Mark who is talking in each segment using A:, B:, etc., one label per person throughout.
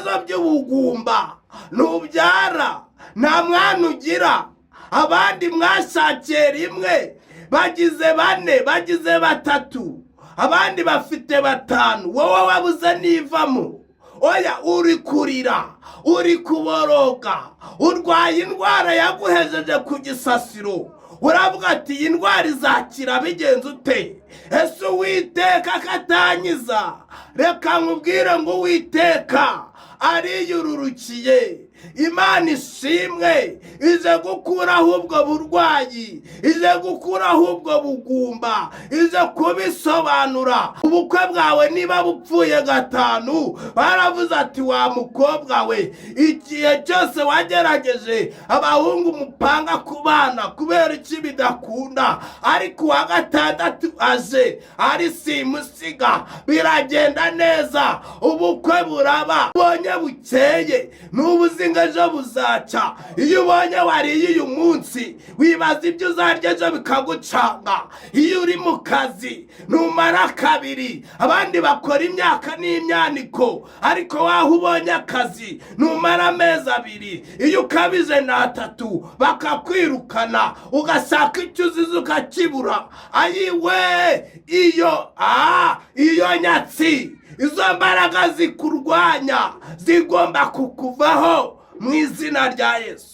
A: ibibazo by'ubugumba, ntubyara, nta mwana ugira, abandi mwashakiye rimwe bagize 4, bagize 3, abandi bafite 5, wowe wabuze nivamo. Oya, uri kurira, uri kuboroga, urwaye indwara yaguhejeje ku gisasiro, uravuga ati iyi ndwara izakira bigenze ute? Ese Uwiteka akatanyiza? Reka nkubwire ngo Uwiteka ariyururukiye. Imana ishimwe, ije gukuraho ubwo burwayi, ije gukuraho ubwo bugumba, ije kubisobanura. Ubukwe bwawe niba bupfuye 5, baravuze ati wa mukobwa we, igihe cyose wagerageje abahungu mupanga kubana kubera iki bidakunda, ariko wa 6 aje ari simusiga, biragenda neza, ubukwe buraba. Ubonye bukeye n'ubuzinga ejo buzaca. Iyo ubonye wariye uyu munsi, wibaza ibyo uzarya ejo bikagucanga. Iyo uri mu kazi numara 2, abandi bakora imyaka n'imyaniko, ariko waho ubonye akazi numara amezi 2, iyo ukabije na 3 bakakwirukana, ugashaka icyo uzize ukakibura. Ayiwe, iyo nyatsi, izo mbaraga zikurwanya zigomba kukuvaho mu izina rya Yesu.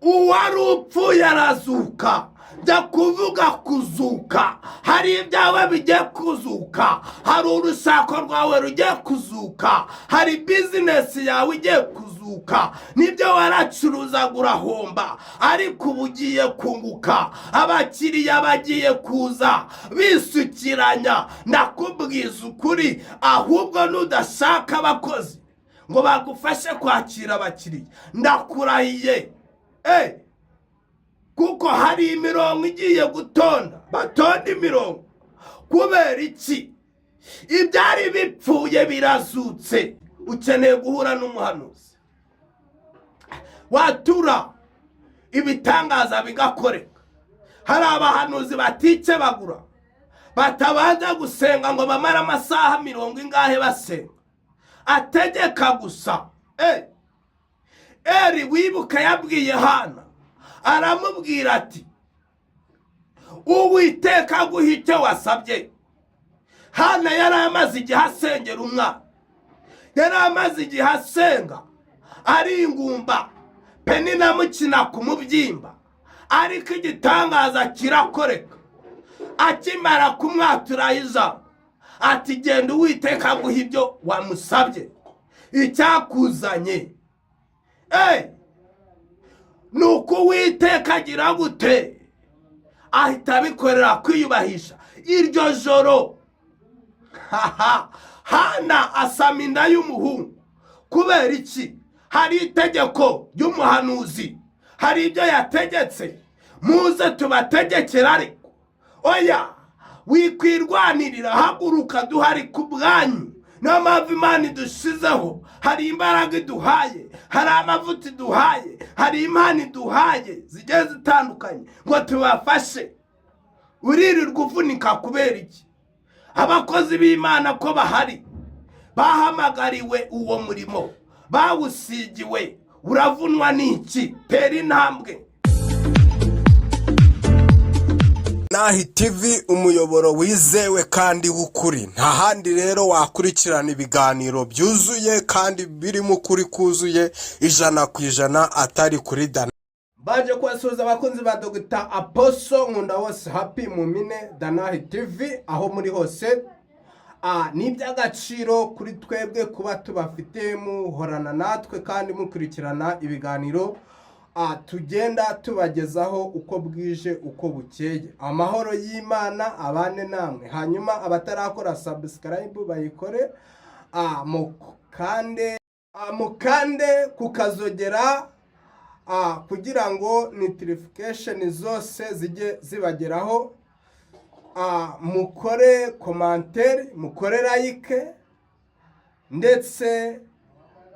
A: Uwari upfuye arazuka. Jya kuvuga kuzuka. Hari ibyawe bigiye kuzuka, hari urushako rwawe rugiye kuzuka, hari bizinesi yawe igiye kuzuka, nibyo waracuruza urahomba, ariko ubu ugiye kunguka. Abakiriya bagiye kuza bisukiranya. Ndakubwiza ukuri, ahubwo nudashaka abakozi ngo bagufashe kwakira abakiriya, ndakurahiye kuko hari imirongo igiye gutonda, batonda imirongo. Kubera iki? Ibyari bipfuye birazutse. Ukeneye guhura n'umuhanuzi, watura ibitangaza bigakoreka. Hari abahanuzi batice bagura, batabanza gusenga ngo bamara amasaha 40 ingahe basenga, ategeka gusa. Eri wibuka yabwiye Hana, aramubwira ati Uwiteka aguha icyo wasabye. Hana yari amaze igihe asengera umwana, yari amaze igihe asenga ari ingumba, Penina mukina ku mubyimba, ariko igitangaza kirakoreka. Akimara kumwatura ijambo ati genda Uwiteka aguha ibyo wamusabye, icyakuzanye. Nuko Uwiteka agira gute? Ahita abikorera kwiyubahisha. Iryo joro Hana asama inda y'umuhungu. Kubera iki? Hari itegeko ry'umuhanuzi, hari ibyo yategetse, muze tubategekera. Ariko oya, wikwirwanirira, haguruka, duhari ku bwanyu. N'amavu Imana idushizeho, hari imbaraga iduhaye, hari amavuta iduhaye, hari impano iduhaye zigiye zitandukanye ngo tubafashe. Uririrwa uvunika kubera iki? Abakozi b'Imana ko bahari, bahamagariwe uwo murimo, bawusigiwe, uravunwa n'iki? Tera intambwe. Nahi TV, umuyoboro wizewe kandi w'ukuri. Nta handi rero wakurikirana ibiganiro byuzuye kandi birimo ukuri kuzuye 100% atari kuri Dana. Baje kwasuza abakunzi ba Dr. Apostle Nkunda wose Happy Mumine Danahi TV aho muri hose. Ni iby'agaciro kuri twebwe kuba tubafite muhorana natwe kandi mukurikirana ibiganiro tugenda tubagezaho uko bwije uko bukeye. Amahoro y'Imana abane namwe. Hanyuma abatarakora subscribe bayikore, mukande kukazogera kugira ngo notification zose zijye zibageraho. Mukore commentaire, mukore like, ndetse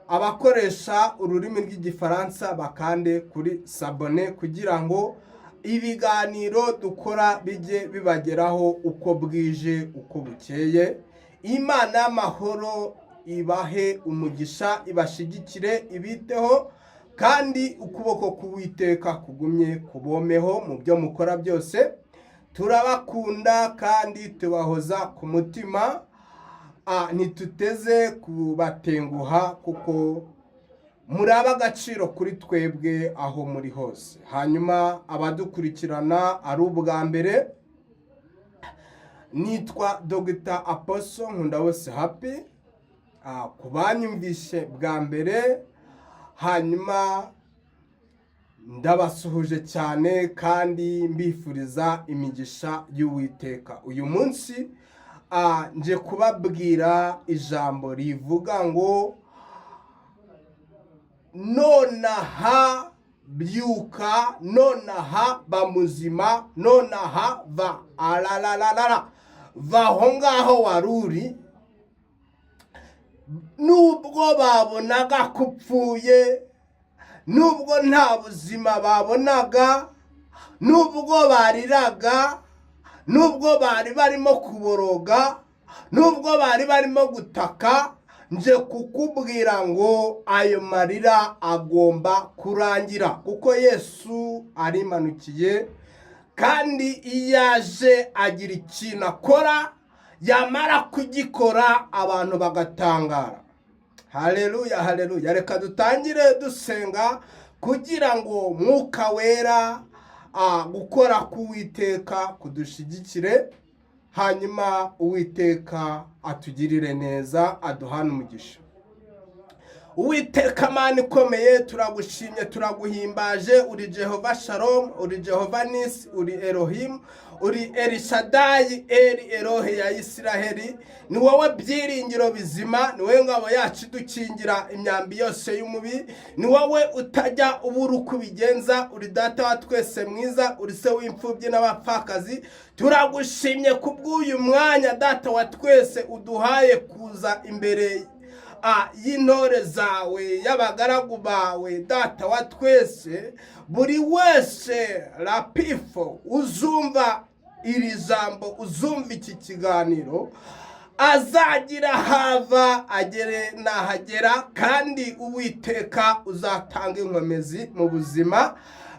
A: abakoresha ururimi rw'igifaransa bakande kuri s'abonner kugira ngo ibiganiro dukora bijye bibageraho uko bwije uko bukeye. Imana y'amahoro ibahe umugisha, ibashigikire, ibiteho, kandi ukuboko k'Uwiteka kugumye kubomeho mu byo mukora byose. Turabakunda kandi tubahoza ku mutima, ntituteze kubatenguha kuko muri ab'agaciro kuri twebwe aho muri hose. Hanyuma abadukurikirana ari ubwa mbere, nitwa Dr. Apostle Nkundabose Happy, ku banyumvishe bwa mbere, hanyuma ndabasuhuje cyane kandi mbifuriza imigisha y'Uwiteka. Uyu munsi nje kubabwira ijambo rivuga ngo nonaha byuka, nonaha ba muzima, nonaha va va aho ngaho waruri, nubwo babonaga kupfuye, nubwo nta buzima babonaga, nubwo bariraga, nubwo bari barimo kuboroga, nubwo bari barimo gutaka, nje kukubwira ngo ayo marira agomba kurangira, kuko Yesu arimanukiye, kandi iyo aje agira ikintu akora, yamara kugikora abantu bagatangara. Haleluya, haleluya. Reka dutangire dusenga kugira ngo Mwuka Wera gukora k'Uwiteka kudushigikire, hanyuma Uwiteka atugirire neza, aduhane umugisha. Uwiteka Mana ikomeye, turagushimye, turaguhimbaje. Uri Jehova Shalom, uri Jehova Nisi, uri Elohim, uri Elishadai, Eli Elohe ya Isiraheli. Ni wowe byiringiro bizima, ni wowe ngabo yacu dukingira imyambi yose y'umubi, ni wowe utajya ubura uko ubigenza. Uri Data wa twese mwiza, uri se w'imfubyi n'abapfakazi. Turagushimye kubw'uyu mwanya Data wa twese uduhaye kuza imbere y'intore zawe, y'abagaragu bawe. Data wa twese, buri wese rapifo uzumva iri jambo, uzumva iki kiganiro, azagira hava agere nahagera, kandi Uwiteka uzatanga inkomezi mu buzima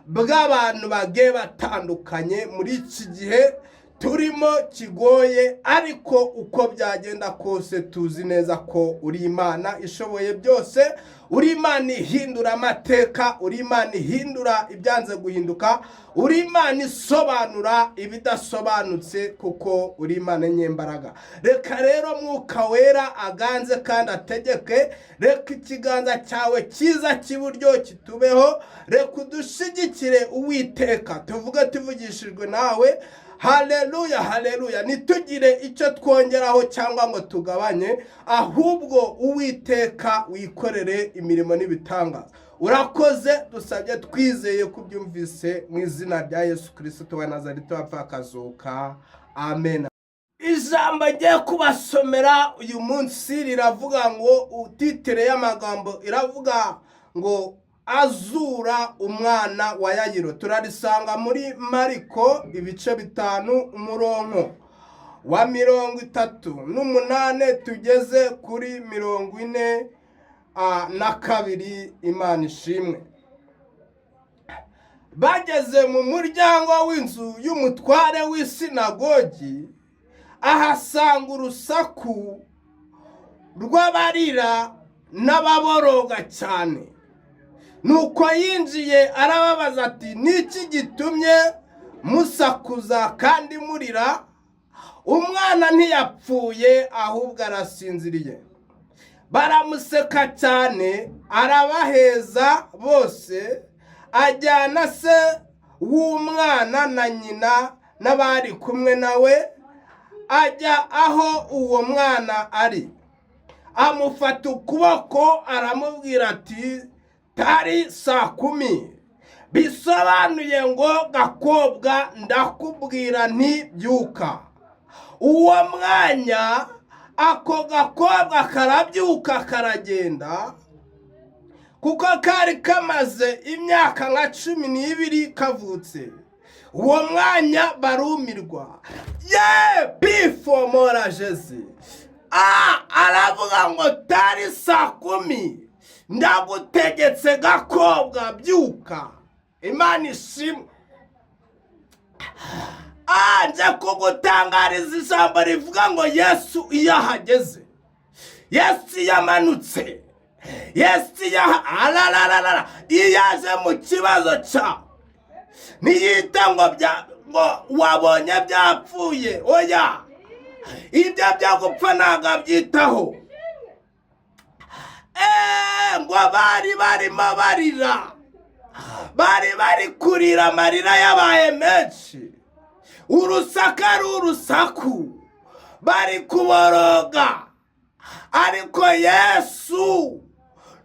A: bw'abantu bagiye batandukanye muri iki gihe turimo kigoye. Ariko uko byagenda kose tuzi neza ko uri Imana ishoboye byose, uri Imana ihindura amateka, uri Imana ihindura ibyanze guhinduka, uri Imana isobanura ibidasobanutse, kuko uri Imana nyembaraga. Reka rero Mwuka Wera aganze kandi ategeke. Reka ikiganza cyawe cyiza cy'iburyo kitubeho, reka udushigikire Uwiteka, tuvuge tuvugishijwe nawe. Haleluya, haleluya. Nitugire icyo twongeraho cyangwa ngo tugabanye, ahubwo Uwiteka wikorere imirimo n'ibitangaza. Urakoze, dusabye twizeye kubyumvise mu izina rya Yesu Kristo wa Nazareti wapfa akazuka. Amen. Ijambo ngiye kubasomera uyu munsi riravuga ngo, titire y'amagambo iravuga ngo azura umwana wa Yayiro. Turarisanga muri Mariko ibice 5 umurongo wa 38 tugeze kuri 42. Imana ishimwe. Bageze mu muryango w'inzu y'umutware w'isinagogi, ahasanga urusaku rw'abarira n'ababoroga cyane. Nuko yinjiye arababaza ati, niki gitumye musakuza kandi murira? Umwana ntiyapfuye, ahubwo arasinziriye. Baramuseka cyane, arabaheza bose, ajyana se w'umwana na nyina n'abari kumwe nawe, ajya aho uwo mwana ari. Amufata ukuboko aramubwira ati, tari 10:00. Bisobanuye ngo, gakobwa ndakubwira nti byuka. Uwo mwanya ako gakobwa karabyuka karagenda, kuko kari kamaze imyaka nka 12 kavutse. Uwo mwanya barumirwa. Ye bifomora Jezi. aravuga ngo tari saa 10 ndagutegetse gakobwa byuka. Imana ishimwe. Nje kugutangariza ijambo rivuga ngo Yesu iyo ahageze, Yesu yamanutse, Yesu iyo yaje mu kibazo cyawe ntiyita ngo wabonye byapfuye. Oya, ibyo byagupfa ntabwo abyitaho. Ngo bari barimo barira, bari kurira, amarira yabaye menshi, urusaku ari urusaku, bari kuboroga. Ariko Yesu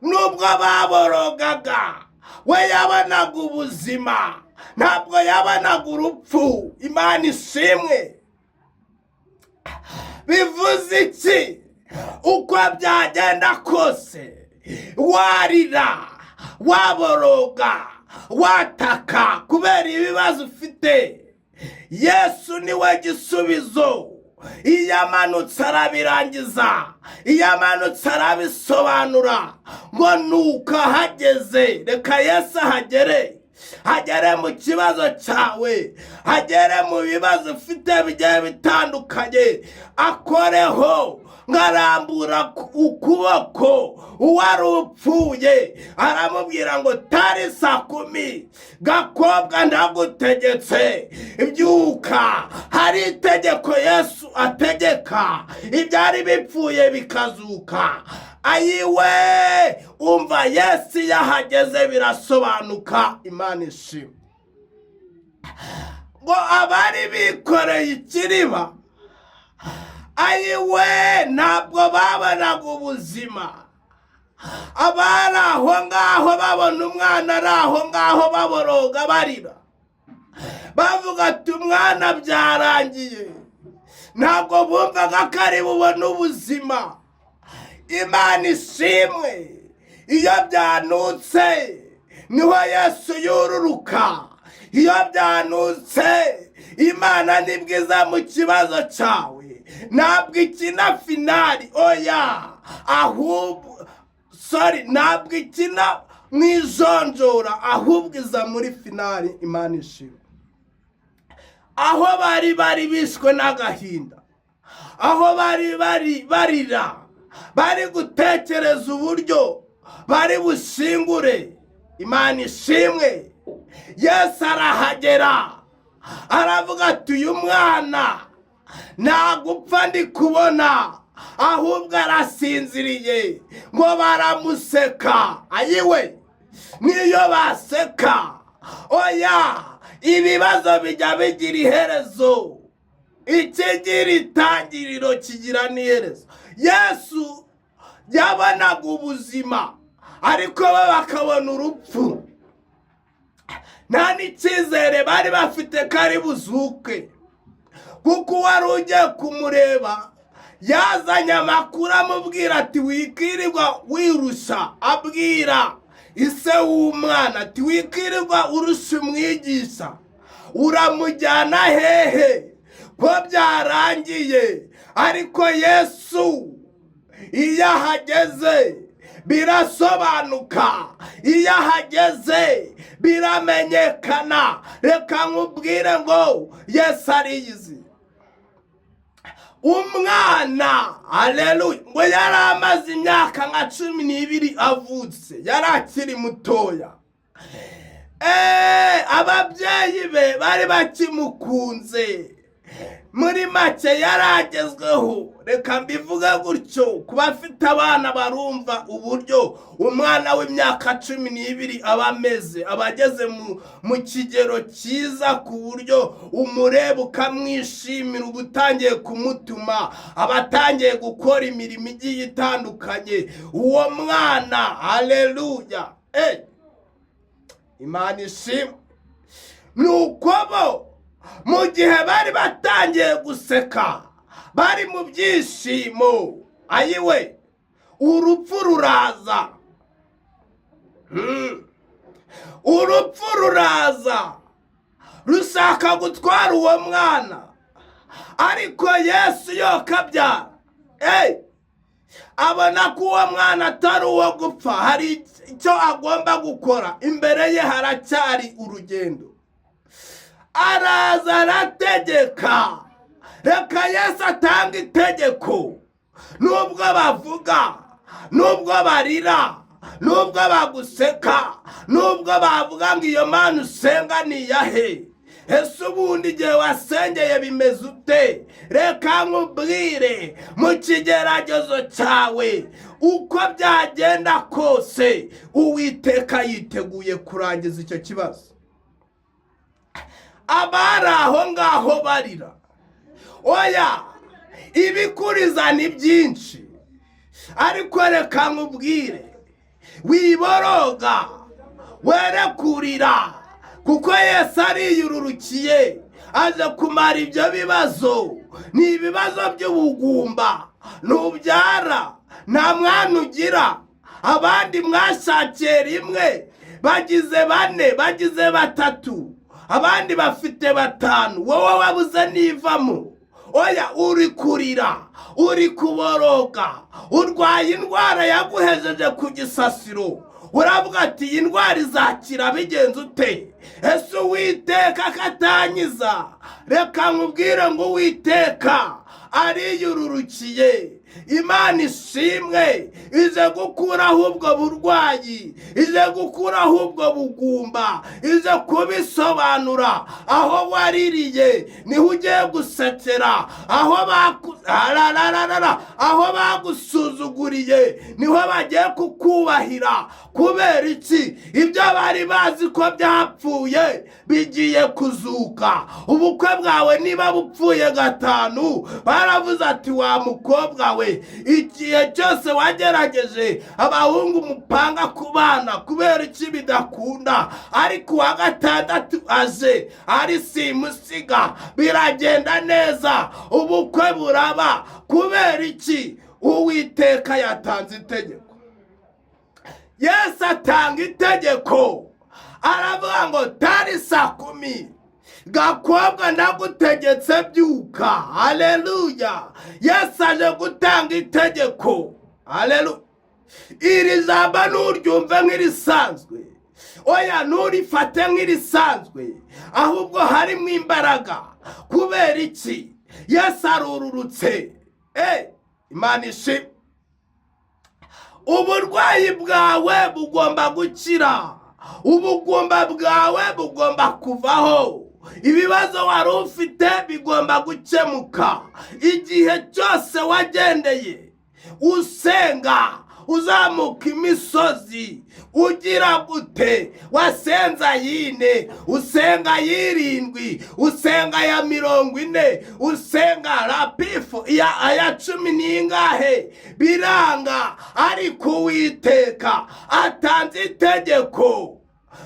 A: nubwo baborogaga, we yabonaga ubuzima, ntabwo yabonaga urupfu. Imana ishimwe. Bivuze iki? Uko byagenda kose, warira, waboroga, wataka kubera ibibazo ufite, Yesu niwe gisubizo. Iyo amanutse arabirangiza, iyo amanutse arabisobanura ngo nuko ahageze. Reka Yesu ahagere, hagere mu kibazo cyawe, hagere mu bibazo ufite bigiye bitandukanye, akoreho. Ngarambura ukuboko uwari upfuye, aramubwira ngo tari saa 10 gakobwa ndagutegetse byuka. Hari itegeko Yesu ategeka, ibyari bipfuye bikazuka. Ayiwe, umva Yesu yahageze birasobanuka. Imana ishimwe. Ngo abari bikoreye ikiriba, ayiwe, ntabwo babonaga ubuzima. Abari aho ngaho babona umwana ari aho ngaho baboroga barira, bavuga ati umwana byarangiye. Ntabwo bumvaga ko ari bubone ubuzima. Imana ishimwe. Iyo byanutse niho Yesu yururuka. Iyo byanutse Imana nibwiza mu kibazo cyawe. Ntabwo ikina finali. Oya, ahubwo ntabwo ikina mwijonjora, ahubwo iza muri finali. Imana ishimwe. Aho bari bishwe n'agahinda, aho bari barira, bari gutekereza uburyo bari bushingure, Imana ishimwe, Yesu arahagera. Aravuga ati uyu mwana ntagupfa ndi kubona, ahubwo arasinziriye. Ngo baramuseka. Ayiwe, niyo baseka, oya, ibibazo bijya bigira iherezo. Ikigira itangiriro kigira n'iherezo. Yesu yabonaga ubuzima, ariko bo bakabona urupfu. Nta n'icyizere bari bafite ko ari buzuke, kuko wari ugiye kumureba yazanye amakuru amubwira ati wikirirwa wirusha. Abwira ise w'umwana ati wikirirwa urusha umwigisha, uramujyana hehe ko byarangiye. Ariko Yesu iyo ahageze birasobanuka, iyo ahageze biramenyekana. Reka nkubwire ngo Yesu ariyizi. Umwana, haleluya, ngo yari amaze imyaka nka 12 avutse, yari akiri mutoya. Ababyeyi be bari bakimukunze. Muri make yaragezweho. Reka mbivuga gutyo, kuba afite abana barumva uburyo umwana w'imyaka 12 aba ameze, abageze mu kigero cyiza, ku buryo umureba ukamwishimira, ubutangiye kumutuma, abatangiye gukora imirimo igiye itandukanye. Uwo mwana, haleluya, Imana ishimwe. Nuko bo mu gihe bari batangiye guseka, bari mu byishimo, ayiwe, urupfu ruraza. Urupfu ruraza rushaka gutwara uwo mwana. Ariko Yesu yokabyara, abona ko uwo mwana atari uwo gupfa, hari icyo agomba gukora, imbere ye haracyari urugendo. Araza arategeka, reka Yesu atanga itegeko. Nubwo bavuga, nubwo barira, nubwo baguseka, nubwo bavuga ngo iyo Mana usenga ni iyahe, ese ubundi igihe wasengeye bimeze ute? Reka nkubwire, mu kigeragezo cyawe uko byagenda kose, Uwiteka yiteguye kurangiza icyo kibazo. Abari aho ngaho barira, oya, ibikuriza ni byinshi, ariko reka nkubwire, wiboroga, were kurira, kuko Yesu ariyururukiye, aje kumara ibyo bibazo. Ni ibibazo by'ubugumba, ntubyara, nta mwana ugira, abandi mwashakiye rimwe, bagize 4, bagize 3, abandi bafite 5, wowe wabuze nivamo. Oya, uri kurira, uri kuboroga, urwaye indwara yaguhejeje ku gisasiro, uravuga ati iyi ndwara izakira bigenze ute? Ese Uwiteka akatanyiza? Reka nkubwire ngo Uwiteka ariyururukiye. Imana ishimwe, ije gukuraho ubwo burwayi, ije gukuraho ubwo bugumba, ije kubisobanura. Aho waririye niho ugiye gusekera, aho bagusuzuguriye niho bagiye kukubahira. Kubera iki? Ibyo bari bazi ko byapfuye bigiye kuzuka. Ubukwe bwawe niba bupfuye 5, baravuze ati wa mukobwa we, igihe cyose wagerageje abahungu mupanga kubana, kubera iki bidakunda, ariko uwa 6 aje ari simusiga, biragenda neza, ubukwe buraba. Kubera iki? Uwiteka yatanze itegeko. Yesu atanga itegeko, aravuga ngo tari 10, gakobwa ndagutegetse byuka. Haleluya! Yesu aje gutanga itegeko. Haleluya! Iri jambo nturyumve nk'irisanzwe, oya, nturifate nk'irisanzwe, ahubwo harimo imbaraga. Kubera iki? Yesu arururutse. Imana ishimwe. Uburwayi bwawe bugomba gukira, ubugumba bwawe bugomba kuvaho, ibibazo wari ufite bigomba gukemuka. Igihe cyose wagendeye usenga, uzamuka imisozi, ugira gute? Wasenza 4, usenga 7, usenga ya 40, usenga rapifu ya 10 n'ingahe, biranga. Ariko Uwiteka atanze itegeko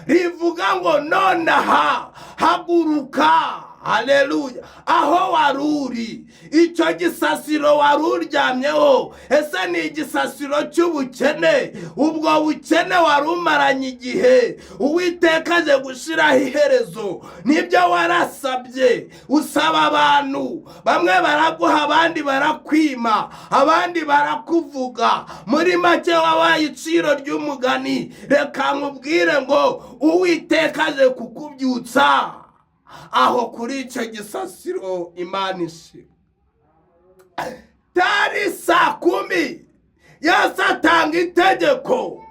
A: rivuga ngo nonaha haguruka. Haleluya! Aho waruri, icyo gisasiro waruryamyeho, ese ni igisasiro cy'ubukene? Ubwo bukene warumaranye igihe, Uwiteka aje gushiraho iherezo. Nibyo warasabye, usaba abantu, bamwe baraguha, abandi barakwima, abandi barakuvuga. Muri make wabaye iciro ry'umugani. Reka nkubwire ngo Uwiteka aje kukubyutsa aho kuri icyo gisasiro. Imana ishimwe. Tari 10, Yesu atanga itegeko.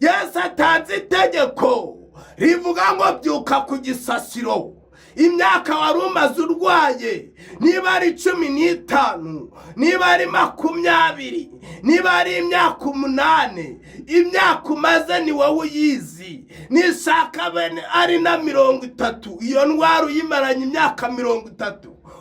A: Yesu atanze itegeko rivuga ngo byuka ku gisasiro. Imyaka wari umaze urwaye, niba ari 15, niba ari 20, niba ari imyaka 8, imyaka umaze ni wowe uyizi. Nishaka bene ari na 30, iyo ndwara uyimaranye imyaka 30,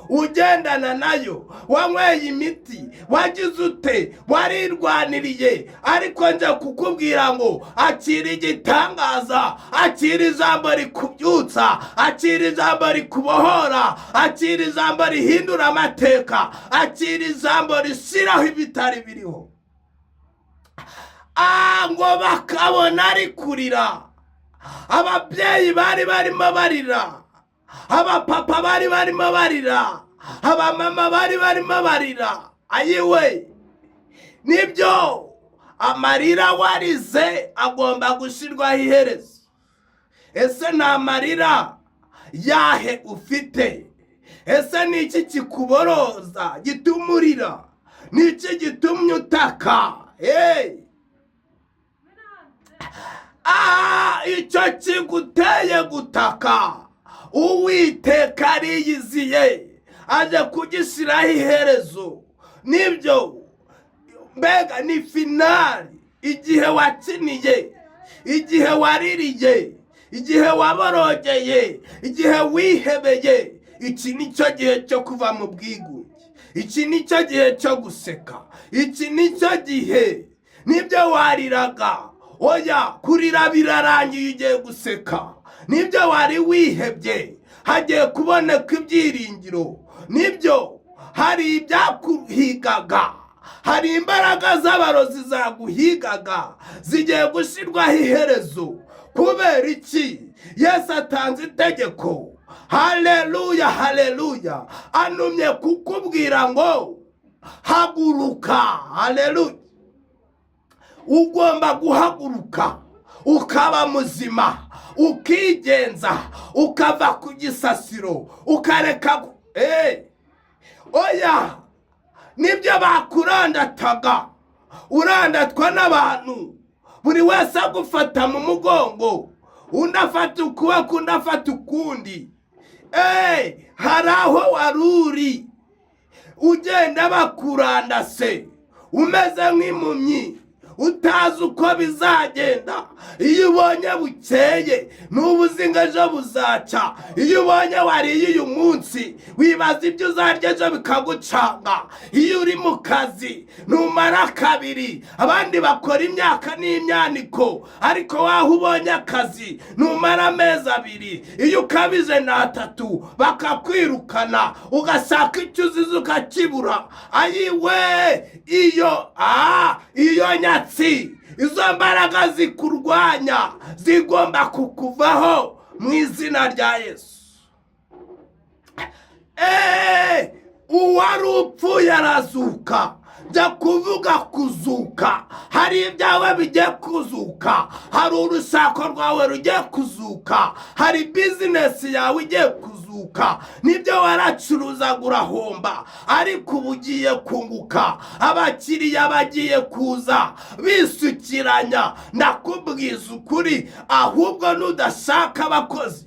A: ugendana nayo, wanyweye imiti, wagize ute, warirwaniriye. Ariko nje kukubwira ngo akira igitangaza, akira ijambo rikubyutsa, akira ijambo rikubohora, akira ijambo rihindura amateka, akira ijambo rishyiraho ibitari biriho. Ngo bakabona ari kurira. Ababyeyi bari barimo barira, abapapa bari barimo barira, abamama bari barimo barira. Ayiwe, nibyo amarira warize agomba gushyirwaho iherezo. Ese ni amarira yahe ufite? Ese ni iki kikuboroza gituma urira? Ni iki gitumye utaka? Icyo kiguteye gutaka Uwiteka ariyiziye aje kugishyiraho iherezo. Nibyo, mbega ni finali. Igihe wakiniye, igihe waririye, igihe waborogeye, igihe wihebeye, iki nicyo gihe cyo kuva mu bwigunge. Iki nicyo gihe cyo guseka. Iki nicyo gihe. Nibyo wariraga, oya kurira birarangiye, ugiye guseka. Nibyo wari wihebye, hagiye kuboneka ibyiringiro. Nibyo hari ibyakuhigaga, hari imbaraga z'abarozi zaguhigaga zigiye gushyirwaho iherezo. Kubera iki? Yesu atanze itegeko. Haleluya, haleluya. Anumye kukubwira ngo haguruka. Haleluya. Ugomba guhaguruka ukaba muzima, ukigenza, ukava ku gisasiro, ukareka oya, nibyo bakurandataga, urandatwa n'abantu, buri wese agufata mu mugongo, undi afata ukuboko, undi afata ukundi. Hari aho waruri ugenda bakurandase, umeze nk'impumyi, utazi uko bizagenda. Iyo ubonye bukeye n'ubuzinga ejo buzaca. Iyo ubonye wariye uyu munsi wibaza ibyo uzarya ejo bikagucanga. Iyo uri mu kazi numara kabiri, abandi bakora imyaka n'imyaniko, ariko waho ubonye akazi numara amezi abiri. Iyo ukabije n'atatu bakakwirukana, ugashaka icyo uzize ukakibura. Ayiwe, iyo nyatsi, izo mbaraga zikurwanya zigomba kukuvaho mu izina rya Yesu. Uwari upfuye arazuka. Jya kuvuga kuzuka. Hari ibyawe bigiye kuzuka. Hari urushako rwawe rugiye kuzuka. Hari bizinesi yawe igiye kuzuka. Nibyo waracuruza urahomba, ariko ubu ugiye kunguka. Abakiriya bagiye kuza bisukiranya. Ndakubwiza ukuri, ahubwo nudashaka abakozi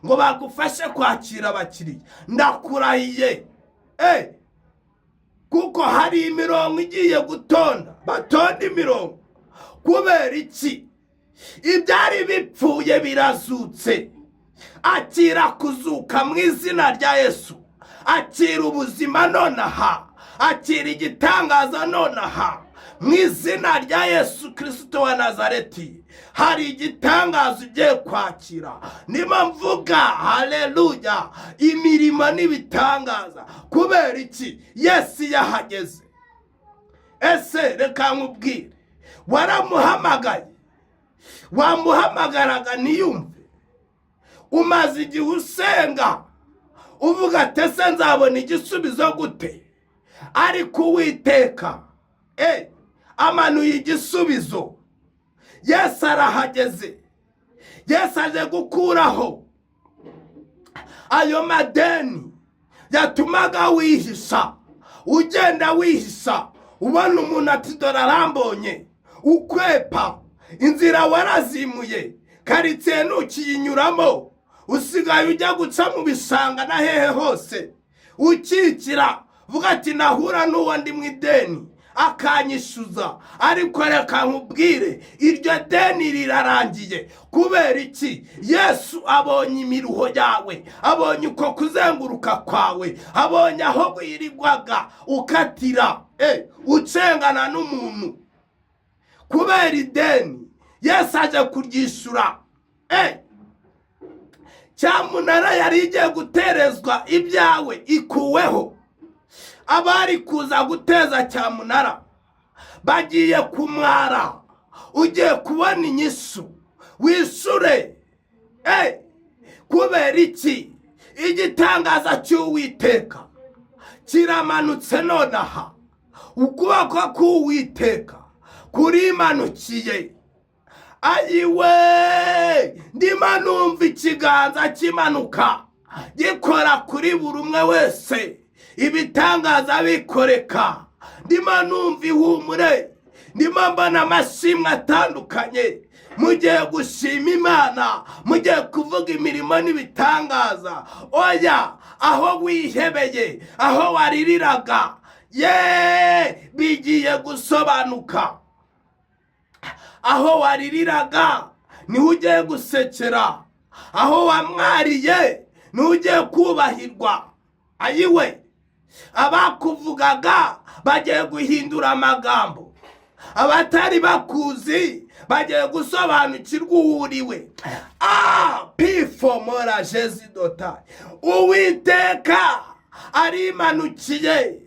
A: ngo bagufashe kwakira abakiriya, ndakurahiye kuko hari imirongo igiye gutonda. Batonda imirongo. Kubera iki? Ibyari bipfuye birazutse. Akira kuzuka mu izina rya Yesu. Akira ubuzima nonaha. Akira igitangaza nonaha mu izina rya Yesu Kristo wa Nazareti. Hari igitangaza ugiye kwakira. Nima mvuga haleluya, imirimo n'ibitangaza. Kubera iki? Yesu yahageze. Ese reka nkubwire, waramuhamagaye, wamuhamagaraga ntiyumve. Umaze igihe usenga uvuga ati ese nzabona igisubizo gute? Ariko Uwiteka amanuye igisubizo. Yesu arahageze. Yesu aje gukuraho ayo madeni yatumaga wihisha, ugenda wihisha. Ubona umuntu ati dore arambonye, ukwepa. Inzira warazimuye, karitsiye ntukiyinyuramo, usigaye ujya guca mu bishanga na hehe hose ukikira, vuga ati nahura n'uwo ndi mu ideni akanyishyuza. Ariko reka nkubwire, iryo deni rirarangiye. Kubera iki? Yesu abonye imiruho yawe, abonye uko kuzenguruka kwawe, abonye aho wirirwaga ukatira ucengana n'umuntu kubera ideni. Yesu aje kuryishyura. Cyamunara yari igiye guterezwa ibyawe ikuweho. Abari kuza guteza cyamunara bagiye kumwara. Ugiye kubona inyishu, wishure. Kubera iki? Igitangaza cy'Uwiteka kiramanutse nonaha. ukuboko k'Uwiteka kurimanukiye. Ayiwe, ndimo numva ikiganza kimanuka gikora kuri buri umwe wese, ibitangaza bikoreka. Ndimo numva ihumure, ndimo mbona amashimwe atandukanye. Mugiye gushima Imana, mugiye kuvuga imirimo n'ibitangaza. Oya, aho wihebeye, aho waririraga, bigiye gusobanuka. Aho waririraga niho ugiye gusekera, aho wamwariye niho ugiye kubahirwa. Ayiwe, abakuvugaga bagiye guhindura amagambo, abatari bakuzi bagiye gusobanukirwa uwuriwe. Pifomora Jezi Dota, Uwiteka arimanukiye.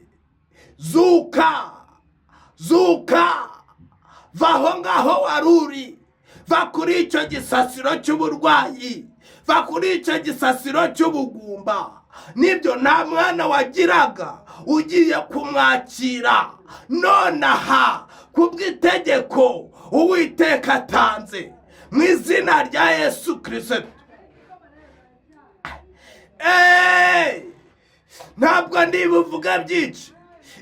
A: Zuka, zuka, va aho ngaho waruri, va kuri icyo gisasiro cy'uburwayi, va kuri icyo gisasiro cy'ubugumba. Nibyo nta mwana wagiraga, ugiye kumwakira nonaha kubw'itegeko Uwiteka atanze mu izina rya Yesu Kristo. Ntabwo ndibuvuga byinshi.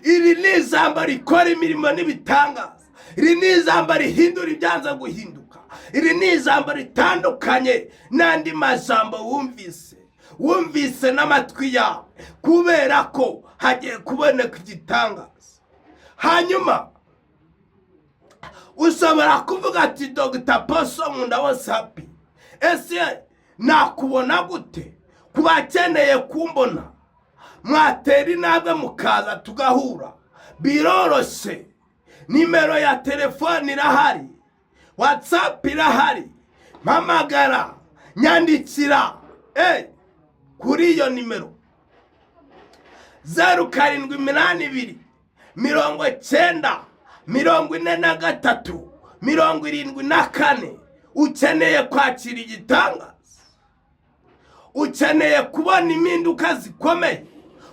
A: Iri ni ijambo rikora imirimo n'ibitangaza. Iri ni ijambo rihindura ibyanza guhinduka. Iri ni ijambo ritandukanye n'andi majambo wumvise n'amatwi yawe, kubera ko hagiye kuboneka igitangaza. Hanyuma ushobora kuvuga ati Dr. Poso nkunda WhatsApp, ese nakubona gute? Kubakeneye kumbona mwatera intambwe mukaza tugahura, biroroshe. Nimero ya telefone irahari, WhatsApp irahari, mpamagara, nyandikira kuri iyo nimero 0782 90 43 74. Ukeneye kwakira igitangaza, ukeneye kubona impinduka zikomeye,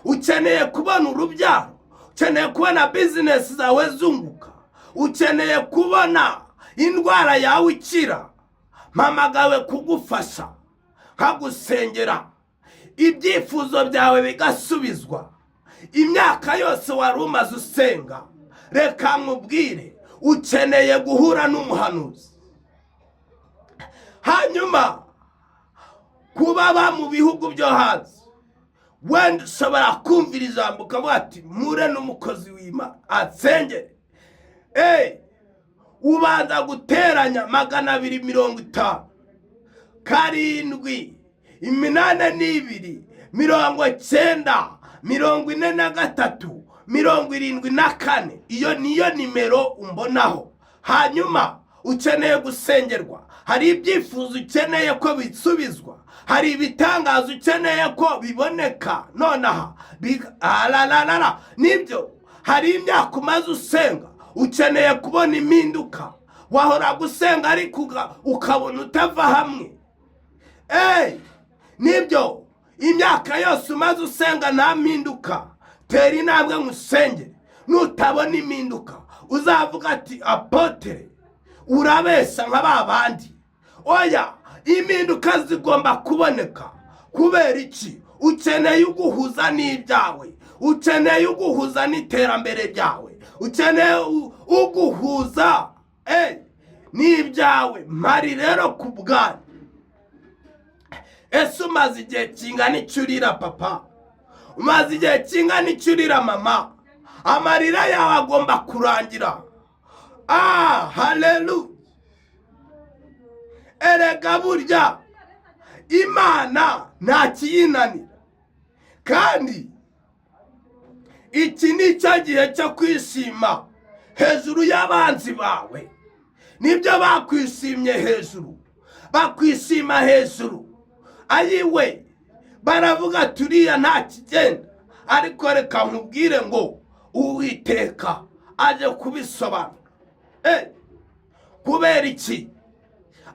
A: ukeneye kubona urubyaro, ukeneye kubona business zawe zunguka, ukeneye kubona indwara yawe ikira, mpamagawe kugufasha, nkagusengera, ibyifuzo byawe bigasubizwa. Imyaka yose wari umaze usenga, reka nkubwire, ukeneye guhura n'umuhanuzi. Hanyuma kubaba mu bihugu byo hanze, wenda ushobora kumvira ijambo ukavuga ati mpure n'umukozi w'Imana ansengere. Ubanza guteranya 250 7 8 2 90 43 74. Iyo niyo nimero umbonaho. Hanyuma ukeneye gusengerwa, hari ibyifuzo ukeneye ko bisubizwa, hari ibitangazo ukeneye ko biboneka nonaha. Nibyo, hari imyaka umaze usenga, ukeneye kubona impinduka. Wahora gusenga ariko ukabona utava hamwe. Nibyo, imyaka yose umaze usenga nta mpinduka. Tera intambwe musengere. Nutabona impinduka uzavuga ati Apotre urabesha nk'ababandi. Oya, impinduka zigomba kuboneka. Kubera iki? Ukeneye uguhuza n'ibyawe, ukeneye uguhuza n'iterambere ryawe, ukeneye uguhuza n'ibyawe. Mari rero kubwanyu. Ese umaze igihe kingana icyo urira papa? Umaze igihe kingana icyo urira mama? Amarira yawe agomba kurangira. Haleluya. Erega burya Imana nta kiyinanira, kandi iki ni cyo gihe cyo kwishima hejuru y'abanzi bawe. Nibyo bakwishimye hejuru, bakwishima hejuru. Ayiwe, baravuga turiya nta kigenda, ariko reka nkubwire ngo Uwiteka aje kubisobanura. Kubera iki?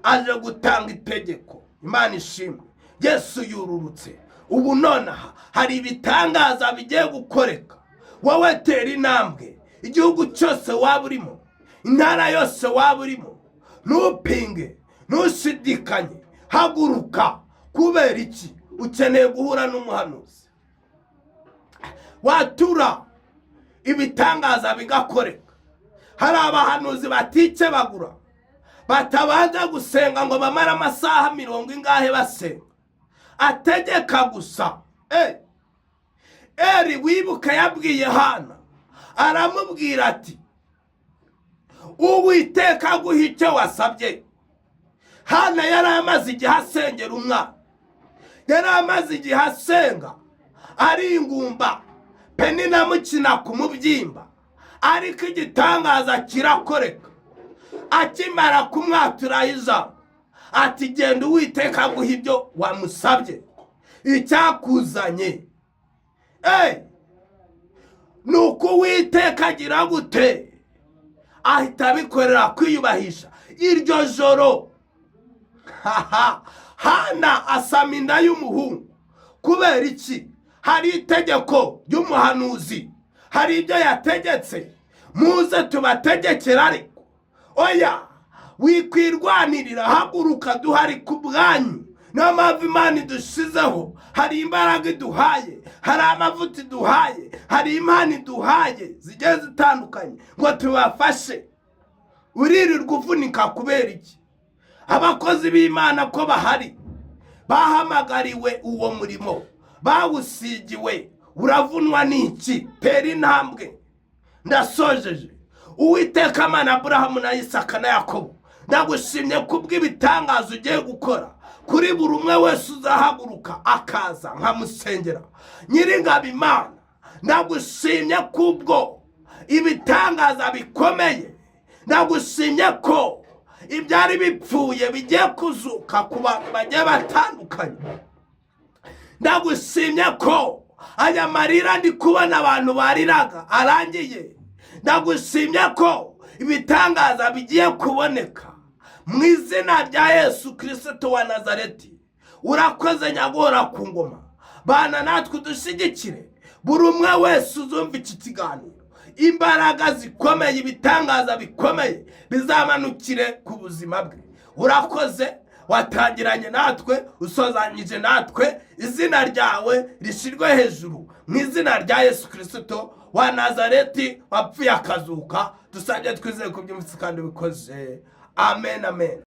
A: Aje gutanga itegeko. Imana ishimwe. Yesu yururutse. Ubu nonaha hari ibitangaza bigiye gukoreka. Wowe tera intambwe, igihugu cyose waba urimo, intara yose waba urimo, ntupinge, ntushidikanye, haguruka. Kubera iki? Ukeneye guhura n'umuhanuzi. Watura ibitangaza bigakoreka. Hari abahanuzi batice bagura, batabanza gusenga ngo bamara amasaha 40 ingahe basenga, ategeka gusa. Eri wibuka yabwiye Hana, aramubwira ati Uwiteka guha icyo wasabye. Hana yari amaze igihe asengera umwana, yari amaze igihe asenga ari ingumba, Penina mukina ku mubyimba, ariko igitangaza kirakoreka. Akimara kumwatura ijambo ati genda Uwiteka guha ibyo wamusabye, icyakuzanye. Nuko Uwiteka agira gute? Ahita abikorera kwiyubahisha. Iryo joro Hana asama inda y'umuhungu. Kubera iki? Hari itegeko ry'umuhanuzi, hari ibyo yategetse. Muze tubategekera ariko oya, wikwirwanirira, haguruka, duhari ku bwanyu. Niyo mpamvu Imana idushizeho. Hari imbaraga iduhaye, hari amavuta iduhaye, hari impano iduhaye zigiye zitandukanye ngo tubafashe. Uririrwa uvunika kubera iki? Abakozi b'Imana ko bahari, bahamagariwe uwo murimo, bawusigiwe, uravunwa n'iki? Tera intambwe. Ndasojeje. Uwiteka Mana Aburahamu na Isaka na Yakobo, ndagushimye kubw'ibitangazo ugiye gukora kuri buri umwe wese uzahaguruka akaza nkamusengera. Nyiringabo Imana, ndagushimye kubwo ibitangaza bikomeye. Ndagushimye ko ibyari bipfuye bigiye kuzuka ku bantu bagiye batandukanye. Ndagushimye ko aya marira ndi kubona abantu bariraga arangiye. Ndagushimye ko ibitangaza bigiye kuboneka mu izina rya Yesu Kristo wa Nazareti. Urakoze Nyagora ku ngoma. Bana natwe dushigikire buri umwe wese uzumva iki kiganiro. Imbaraga zikomeye, ibitangaza bikomeye bizamanukire ku buzima bwe. Urakoze, watangiranye natwe, usozanyije natwe. Izina ryawe rishirwe hejuru mu izina rya Yesu Kristo wa Nazareti wapfuye akazuka. Dusabye twizeye kubyumvise kandi bikoze. Amen, amen.